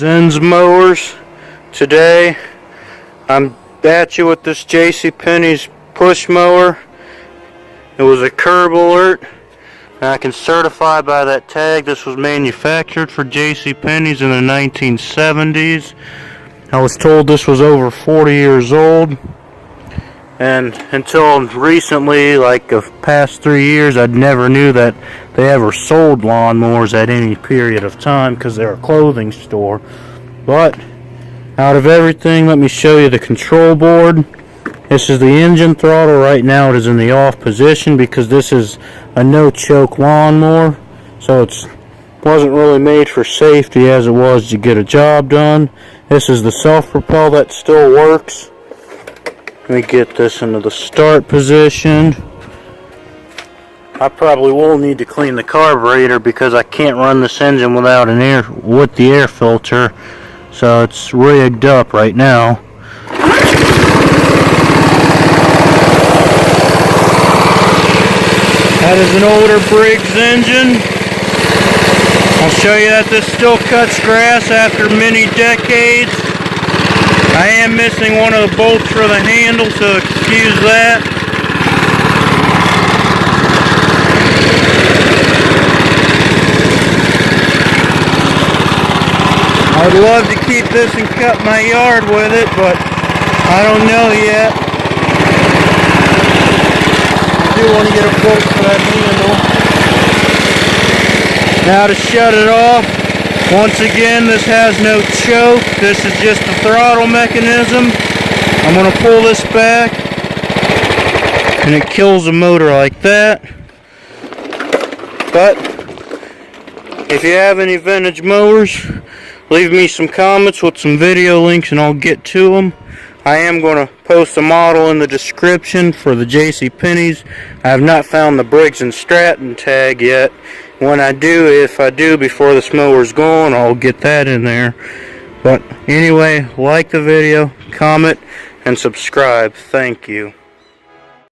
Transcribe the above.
Zen's Mowers. Today I'm at you with this Jcpenny's push mower. It was a curb alert, and I can certify by that tag this was manufactured for Jcpenny's in the 1970s. I was told this was over 40 years old, and until recently, like the past 3 years, I never knew that they ever sold lawnmowers at any period of time because they're a clothing store. But out of everything, let me show you the control board. This is the engine throttle. Right now it is in the off position because this is a no-choke lawnmower, so it wasn't really made for safety as it was to get a job done. This is the self-propel that still works. Let me get this into the start position. I probably will need to clean the carburetor because I can't run this engine without the air filter, so it's rigged up right now. That is an older Briggs engine. I'll show you that this still cuts grass after many decades. I am missing one of the bolts for the handle, so excuse that. I would love to keep this and cut my yard with it, but I don't know yet. I do want to get a bolt for that handle. Now to shut it off, once again, this has no choke. This is just the throttle mechanism. I'm going to pull this back, and it kills the motor like that. But if you have any vintage mowers, leave me some comments with some video links and I'll get to them. I am going to post a model in the description for the Jcpenny's. I have not found the Briggs & Stratton tag yet. When I do, if I do before this mower's gone, I'll get that in there. But anyway, like the video, comment, and subscribe. Thank you.